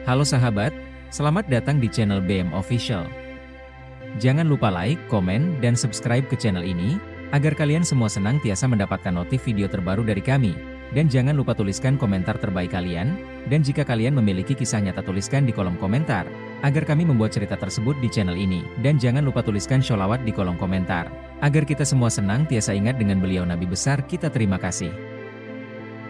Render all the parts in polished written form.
Halo sahabat, selamat datang di channel BM Official. Jangan lupa like, komen, dan subscribe ke channel ini, agar kalian semua senantiasa mendapatkan notif video terbaru dari kami. Dan jangan lupa tuliskan komentar terbaik kalian, dan jika kalian memiliki kisah nyata tuliskan di kolom komentar, agar kami membuat cerita tersebut di channel ini. Dan jangan lupa tuliskan sholawat di kolom komentar, agar kita semua senantiasa ingat dengan beliau Nabi besar kita. Terima kasih.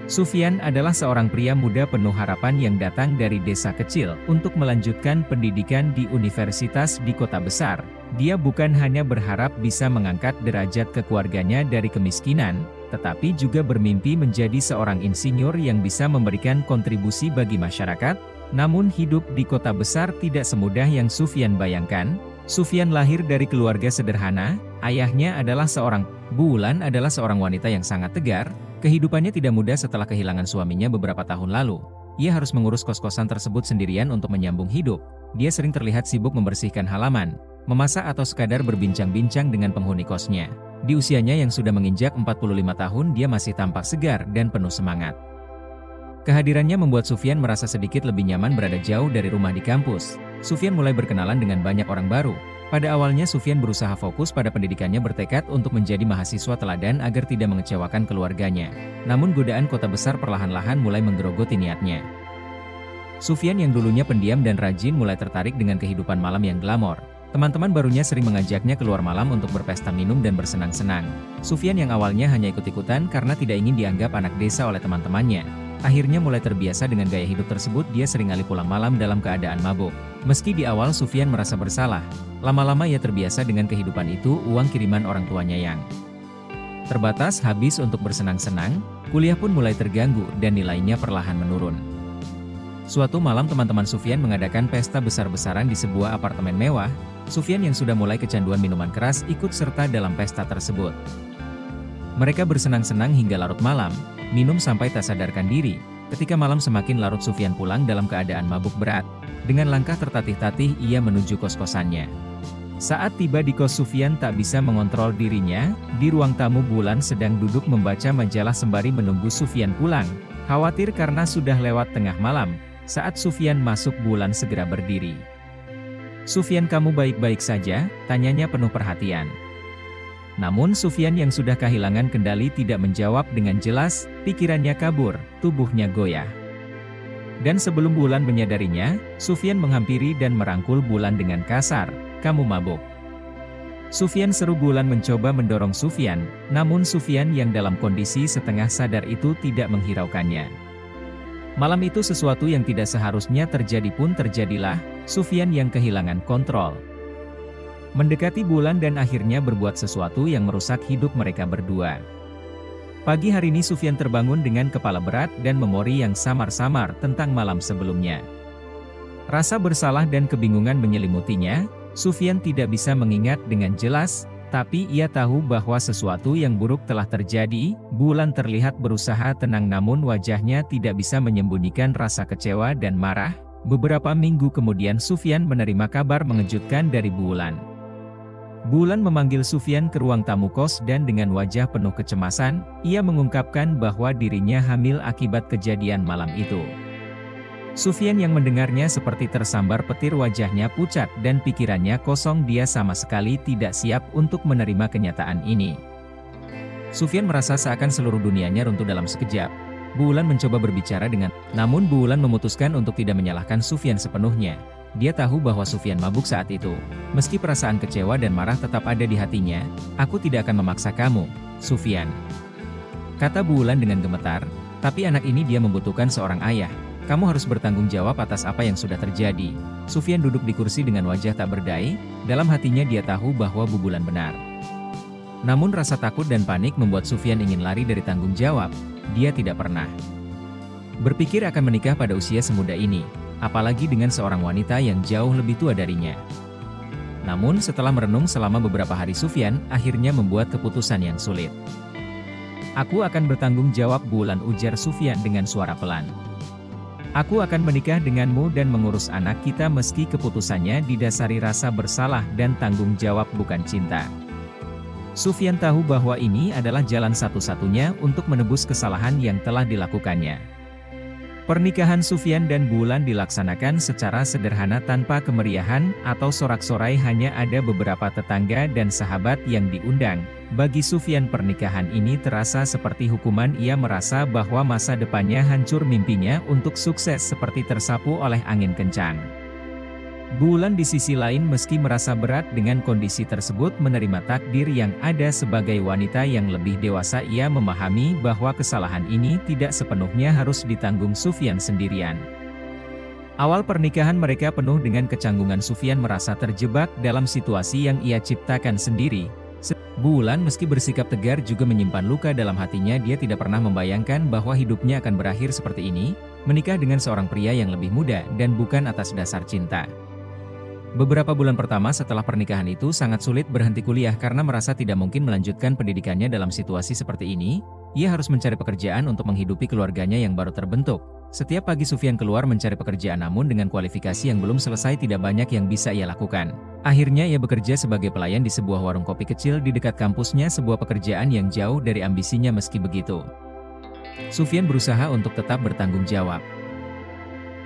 Sufyan adalah seorang pria muda penuh harapan yang datang dari desa kecil untuk melanjutkan pendidikan di universitas di kota besar. Dia bukan hanya berharap bisa mengangkat derajat keluarganya dari kemiskinan, tetapi juga bermimpi menjadi seorang insinyur yang bisa memberikan kontribusi bagi masyarakat. Namun hidup di kota besar tidak semudah yang Sufyan bayangkan. Sufyan lahir dari keluarga sederhana, ayahnya adalah seorang Bulan adalah seorang wanita yang sangat tegar. Kehidupannya tidak mudah setelah kehilangan suaminya beberapa tahun lalu. Ia harus mengurus kos-kosan tersebut sendirian untuk menyambung hidup. Dia sering terlihat sibuk membersihkan halaman, memasak atau sekadar berbincang-bincang dengan penghuni kosnya. Di usianya yang sudah menginjak 45 tahun dia masih tampak segar dan penuh semangat. Kehadirannya membuat Sufyan merasa sedikit lebih nyaman berada jauh dari rumah di kampus. Sufyan mulai berkenalan dengan banyak orang baru. Pada awalnya Sufyan berusaha fokus pada pendidikannya, bertekad untuk menjadi mahasiswa teladan agar tidak mengecewakan keluarganya. Namun godaan kota besar perlahan-lahan mulai menggerogoti niatnya. Sufyan yang dulunya pendiam dan rajin mulai tertarik dengan kehidupan malam yang glamor. Teman-teman barunya sering mengajaknya keluar malam untuk berpesta minum dan bersenang-senang. Sufyan yang awalnya hanya ikut-ikutan karena tidak ingin dianggap anak desa oleh teman-temannya, akhirnya mulai terbiasa dengan gaya hidup tersebut. Dia seringkali pulang malam dalam keadaan mabuk. Meski di awal Sufyan merasa bersalah, lama-lama ia terbiasa dengan kehidupan itu. Uang kiriman orang tuanya yang terbatas habis untuk bersenang-senang, kuliah pun mulai terganggu dan nilainya perlahan menurun. Suatu malam teman-teman Sufyan mengadakan pesta besar-besaran di sebuah apartemen mewah. Sufyan yang sudah mulai kecanduan minuman keras ikut serta dalam pesta tersebut. Mereka bersenang-senang hingga larut malam, minum sampai tak sadarkan diri. Ketika malam semakin larut Sufyan pulang dalam keadaan mabuk berat. Dengan langkah tertatih-tatih ia menuju kos-kosannya. Saat tiba di kos, Sufyan tak bisa mengontrol dirinya. Di ruang tamu Bulan sedang duduk membaca majalah sembari menunggu Sufyan pulang. Khawatir karena sudah lewat tengah malam, saat Sufyan masuk Bulan segera berdiri. "Sufyan, kamu baik-baik saja?" tanyanya penuh perhatian. Namun Sufyan yang sudah kehilangan kendali tidak menjawab dengan jelas. Pikirannya kabur, tubuhnya goyah. Dan sebelum Bulan menyadarinya, Sufyan menghampiri dan merangkul Bulan dengan kasar. "Kamu mabuk." Sufyan seru. Bulan mencoba mendorong Sufyan, namun Sufyan yang dalam kondisi setengah sadar itu tidak menghiraukannya. Malam itu sesuatu yang tidak seharusnya terjadi pun terjadilah. Sufyan yang kehilangan kontrol mendekati Bulan dan akhirnya berbuat sesuatu yang merusak hidup mereka berdua. Pagi hari ini Sufyan terbangun dengan kepala berat dan memori yang samar-samar tentang malam sebelumnya. Rasa bersalah dan kebingungan menyelimutinya. Sufyan tidak bisa mengingat dengan jelas, tapi ia tahu bahwa sesuatu yang buruk telah terjadi. Bulan terlihat berusaha tenang namun wajahnya tidak bisa menyembunyikan rasa kecewa dan marah. Beberapa minggu kemudian Sufyan menerima kabar mengejutkan dari Bulan. Bulan memanggil Sufyan ke ruang tamu kos dan dengan wajah penuh kecemasan, ia mengungkapkan bahwa dirinya hamil akibat kejadian malam itu. Sufyan yang mendengarnya seperti tersambar petir, wajahnya pucat dan pikirannya kosong. Dia sama sekali tidak siap untuk menerima kenyataan ini. Sufyan merasa seakan seluruh dunianya runtuh dalam sekejap. Bulan mencoba berbicara namun Bulan memutuskan untuk tidak menyalahkan Sufyan sepenuhnya. Dia tahu bahwa Sufyan mabuk saat itu. Meski perasaan kecewa dan marah tetap ada di hatinya. "Aku tidak akan memaksa kamu, Sufyan," kata Bulan dengan gemetar. "Tapi anak ini dia membutuhkan seorang ayah. Kamu harus bertanggung jawab atas apa yang sudah terjadi." Sufyan duduk di kursi dengan wajah tak berdaya. Dalam hatinya dia tahu bahwa Bulan benar. Namun rasa takut dan panik membuat Sufyan ingin lari dari tanggung jawab. Dia tidak pernah berpikir akan menikah pada usia semuda ini, apalagi dengan seorang wanita yang jauh lebih tua darinya. Namun setelah merenung selama beberapa hari, Sufyan akhirnya membuat keputusan yang sulit. "Aku akan bertanggung jawab, Bulan," ujar Sufyan dengan suara pelan. "Aku akan menikah denganmu dan mengurus anak kita meski keputusannya didasari rasa bersalah dan tanggung jawab bukan cinta." Sufyan tahu bahwa ini adalah jalan satu-satunya untuk menebus kesalahan yang telah dilakukannya. Pernikahan Sufyan dan Bulan dilaksanakan secara sederhana tanpa kemeriahan atau sorak-sorai, hanya ada beberapa tetangga dan sahabat yang diundang. Bagi Sufyan, pernikahan ini terasa seperti hukuman. Ia merasa bahwa masa depannya hancur, mimpinya untuk sukses seperti tersapu oleh angin kencang. Bulan di sisi lain, meski merasa berat dengan kondisi tersebut, menerima takdir yang ada sebagai wanita yang lebih dewasa. Ia memahami bahwa kesalahan ini tidak sepenuhnya harus ditanggung Sufyan sendirian. Awal pernikahan mereka penuh dengan kecanggungan. Sufyan merasa terjebak dalam situasi yang ia ciptakan sendiri. Bulan meski bersikap tegar juga menyimpan luka dalam hatinya. Dia tidak pernah membayangkan bahwa hidupnya akan berakhir seperti ini, menikah dengan seorang pria yang lebih muda dan bukan atas dasar cinta. Beberapa bulan pertama setelah pernikahan itu sangat sulit berhenti kuliah karena merasa tidak mungkin melanjutkan pendidikannya dalam situasi seperti ini. Ia harus mencari pekerjaan untuk menghidupi keluarganya yang baru terbentuk. Setiap pagi Sufyan keluar mencari pekerjaan, namun dengan kualifikasi yang belum selesai tidak banyak yang bisa ia lakukan. Akhirnya ia bekerja sebagai pelayan di sebuah warung kopi kecil di dekat kampusnya, sebuah pekerjaan yang jauh dari ambisinya. Meski begitu, Sufyan berusaha untuk tetap bertanggung jawab.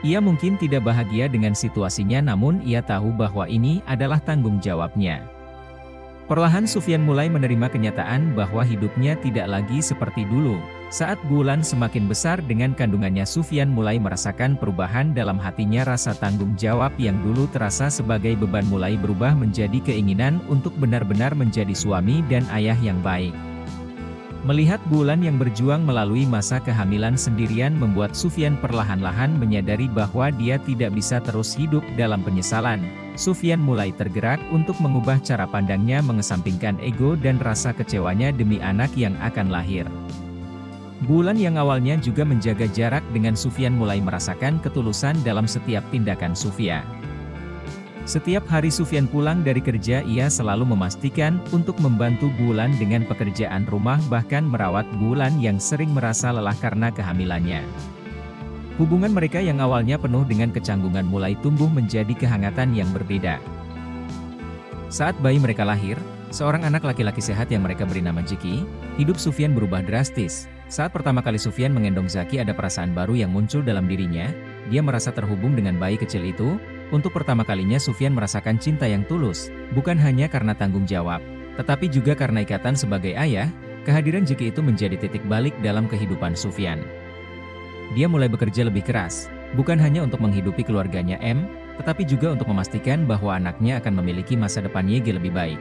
Ia mungkin tidak bahagia dengan situasinya, namun ia tahu bahwa ini adalah tanggung jawabnya. Perlahan Sufyan mulai menerima kenyataan bahwa hidupnya tidak lagi seperti dulu. Saat Bulan semakin besar dengan kandungannya, Sufyan mulai merasakan perubahan dalam hatinya. Rasa tanggung jawab yang dulu terasa sebagai beban mulai berubah menjadi keinginan untuk benar-benar menjadi suami dan ayah yang baik. Melihat Bulan yang berjuang melalui masa kehamilan sendirian membuat Sufyan perlahan-lahan menyadari bahwa dia tidak bisa terus hidup dalam penyesalan. Sufyan mulai tergerak untuk mengubah cara pandangnya, mengesampingkan ego dan rasa kecewanya demi anak yang akan lahir. Bulan yang awalnya juga menjaga jarak dengan Sufyan mulai merasakan ketulusan dalam setiap tindakan Sufyan. Setiap hari Sufyan pulang dari kerja, ia selalu memastikan untuk membantu Bulan dengan pekerjaan rumah, bahkan merawat Bulan yang sering merasa lelah karena kehamilannya. Hubungan mereka yang awalnya penuh dengan kecanggungan mulai tumbuh menjadi kehangatan yang berbeda. Saat bayi mereka lahir, seorang anak laki-laki sehat yang mereka beri nama Zaki, hidup Sufyan berubah drastis. Saat pertama kali Sufyan menggendong Zaki, ada perasaan baru yang muncul dalam dirinya. Dia merasa terhubung dengan bayi kecil itu. Untuk pertama kalinya Sufyan merasakan cinta yang tulus, bukan hanya karena tanggung jawab, tetapi juga karena ikatan sebagai ayah. Kehadiran Zaki itu menjadi titik balik dalam kehidupan Sufyan. Dia mulai bekerja lebih keras, bukan hanya untuk menghidupi keluarganya tetapi juga untuk memastikan bahwa anaknya akan memiliki masa depan yang lebih baik.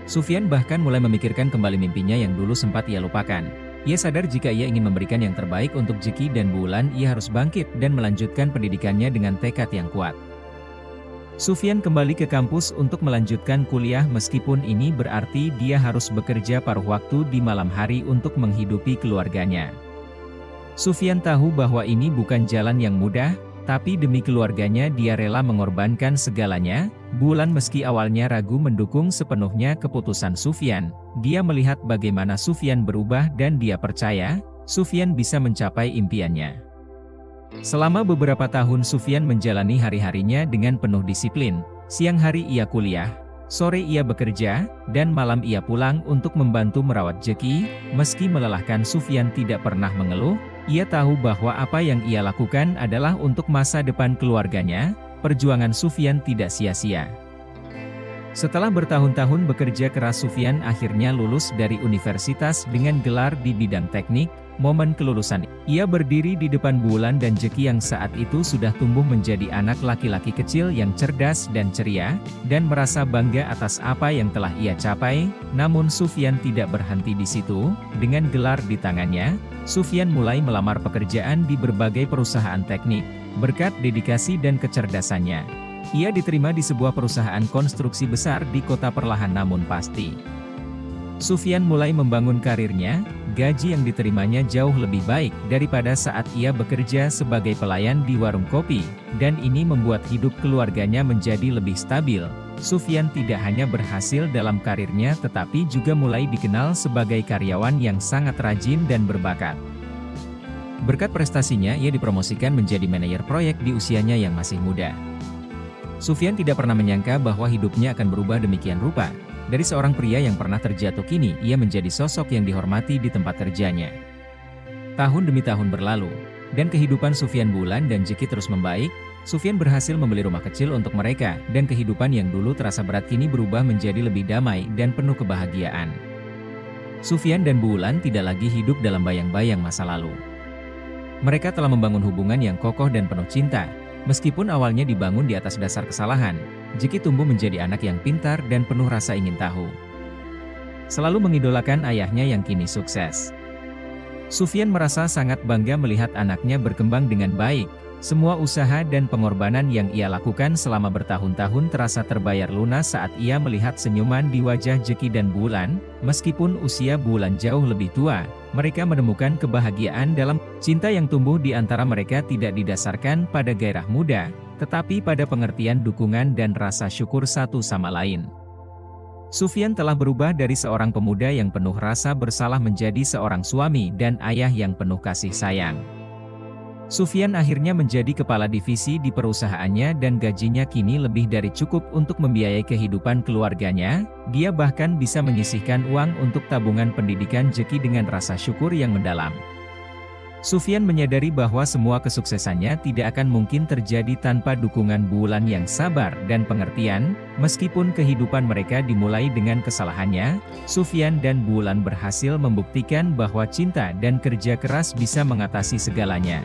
Sufyan bahkan mulai memikirkan kembali mimpinya yang dulu sempat ia lupakan. Ia sadar jika ia ingin memberikan yang terbaik untuk Zaki dan Bulan, ia harus bangkit dan melanjutkan pendidikannya dengan tekad yang kuat. Sufyan kembali ke kampus untuk melanjutkan kuliah, meskipun ini berarti dia harus bekerja paruh waktu di malam hari untuk menghidupi keluarganya. Sufyan tahu bahwa ini bukan jalan yang mudah, tapi demi keluarganya dia rela mengorbankan segalanya. Bulan meski awalnya ragu mendukung sepenuhnya keputusan Sufyan. Dia melihat bagaimana Sufyan berubah dan dia percaya, Sufyan bisa mencapai impiannya. Selama beberapa tahun Sufyan menjalani hari-harinya dengan penuh disiplin. Siang hari ia kuliah, sore ia bekerja, dan malam ia pulang untuk membantu merawat Zaki. Meski melelahkan, Sufyan tidak pernah mengeluh. Ia tahu bahwa apa yang ia lakukan adalah untuk masa depan keluarganya. Perjuangan Sufyan tidak sia-sia. Setelah bertahun-tahun bekerja keras, Sufyan akhirnya lulus dari universitas dengan gelar di bidang teknik. Momen kelulusan, ia berdiri di depan Bulan dan Zaki yang saat itu sudah tumbuh menjadi anak laki-laki kecil yang cerdas dan ceria, dan merasa bangga atas apa yang telah ia capai. Namun Sufyan tidak berhenti di situ. Dengan gelar di tangannya, Sufyan mulai melamar pekerjaan di berbagai perusahaan teknik. Berkat dedikasi dan kecerdasannya, ia diterima di sebuah perusahaan konstruksi besar di kota perlahan namun pasti. Sufyan mulai membangun karirnya. Gaji yang diterimanya jauh lebih baik daripada saat ia bekerja sebagai pelayan di warung kopi, dan ini membuat hidup keluarganya menjadi lebih stabil. Sufyan tidak hanya berhasil dalam karirnya tetapi juga mulai dikenal sebagai karyawan yang sangat rajin dan berbakat. Berkat prestasinya, ia dipromosikan menjadi manajer proyek di usianya yang masih muda. Sufyan tidak pernah menyangka bahwa hidupnya akan berubah demikian rupa. Dari seorang pria yang pernah terjatuh, kini ia menjadi sosok yang dihormati di tempat kerjanya. Tahun demi tahun berlalu, Dan kehidupan Sufyan, Bulan, dan Jeki terus membaik. Sufyan berhasil membeli rumah kecil untuk mereka, dan kehidupan yang dulu terasa berat kini berubah menjadi lebih damai dan penuh kebahagiaan. Sufyan dan Bulan tidak lagi hidup dalam bayang-bayang masa lalu. Mereka telah membangun hubungan yang kokoh dan penuh cinta. Meskipun awalnya dibangun di atas dasar kesalahan, Jeki tumbuh menjadi anak yang pintar dan penuh rasa ingin tahu. Selalu mengidolakan ayahnya yang kini sukses. Sufyan merasa sangat bangga melihat anaknya berkembang dengan baik. Semua usaha dan pengorbanan yang ia lakukan selama bertahun-tahun terasa terbayar lunas saat ia melihat senyuman di wajah Jeki dan Bulan. Meskipun usia Bulan jauh lebih tua, mereka menemukan kebahagiaan dalam cinta yang tumbuh di antara mereka tidak didasarkan pada gairah muda, tetapi pada pengertian, dukungan, dan rasa syukur satu sama lain. Sufyan telah berubah dari seorang pemuda yang penuh rasa bersalah menjadi seorang suami dan ayah yang penuh kasih sayang. Sufyan akhirnya menjadi kepala divisi di perusahaannya dan gajinya kini lebih dari cukup untuk membiayai kehidupan keluarganya. Dia bahkan bisa menyisihkan uang untuk tabungan pendidikan Jeki dengan rasa syukur yang mendalam. Sufyan menyadari bahwa semua kesuksesannya tidak akan mungkin terjadi tanpa dukungan Bulan yang sabar dan pengertian. Meskipun kehidupan mereka dimulai dengan kesalahannya, Sufyan dan Bulan berhasil membuktikan bahwa cinta dan kerja keras bisa mengatasi segalanya.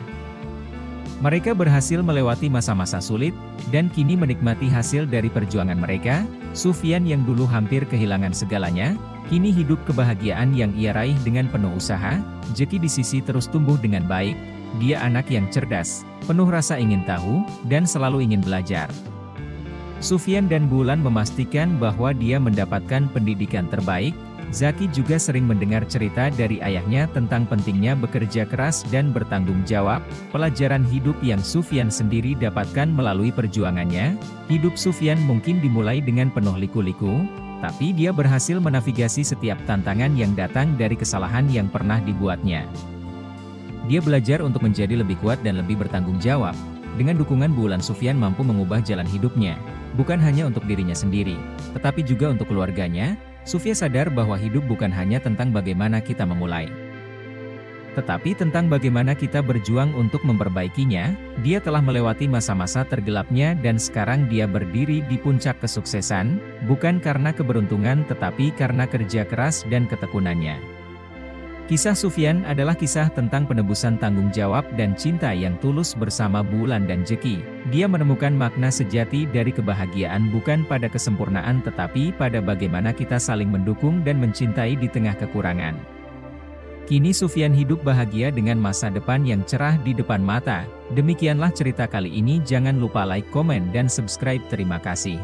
Mereka berhasil melewati masa-masa sulit, dan kini menikmati hasil dari perjuangan mereka. Sufyan yang dulu hampir kehilangan segalanya, kini hidup kebahagiaan yang ia raih dengan penuh usaha. Jeki di sisi terus tumbuh dengan baik. Dia anak yang cerdas, penuh rasa ingin tahu, dan selalu ingin belajar. Sufyan dan Bulan memastikan bahwa dia mendapatkan pendidikan terbaik. Zaki juga sering mendengar cerita dari ayahnya tentang pentingnya bekerja keras dan bertanggung jawab, pelajaran hidup yang Sufyan sendiri dapatkan melalui perjuangannya. Hidup Sufyan mungkin dimulai dengan penuh liku-liku, tapi dia berhasil menavigasi setiap tantangan yang datang dari kesalahan yang pernah dibuatnya. Dia belajar untuk menjadi lebih kuat dan lebih bertanggung jawab. Dengan dukungan Bulan, Sufyan mampu mengubah jalan hidupnya, bukan hanya untuk dirinya sendiri, tetapi juga untuk keluarganya. Sufyan sadar bahwa hidup bukan hanya tentang bagaimana kita memulai, tetapi tentang bagaimana kita berjuang untuk memperbaikinya. Dia telah melewati masa-masa tergelapnya dan sekarang dia berdiri di puncak kesuksesan, bukan karena keberuntungan tetapi karena kerja keras dan ketekunannya. Kisah Sufyan adalah kisah tentang penebusan tanggung jawab dan cinta yang tulus bersama Bulan dan Jeki. Dia menemukan makna sejati dari kebahagiaan bukan pada kesempurnaan tetapi pada bagaimana kita saling mendukung dan mencintai di tengah kekurangan. Kini Sufyan hidup bahagia dengan masa depan yang cerah di depan mata. Demikianlah cerita kali ini. Jangan lupa like, komen, dan subscribe. Terima kasih.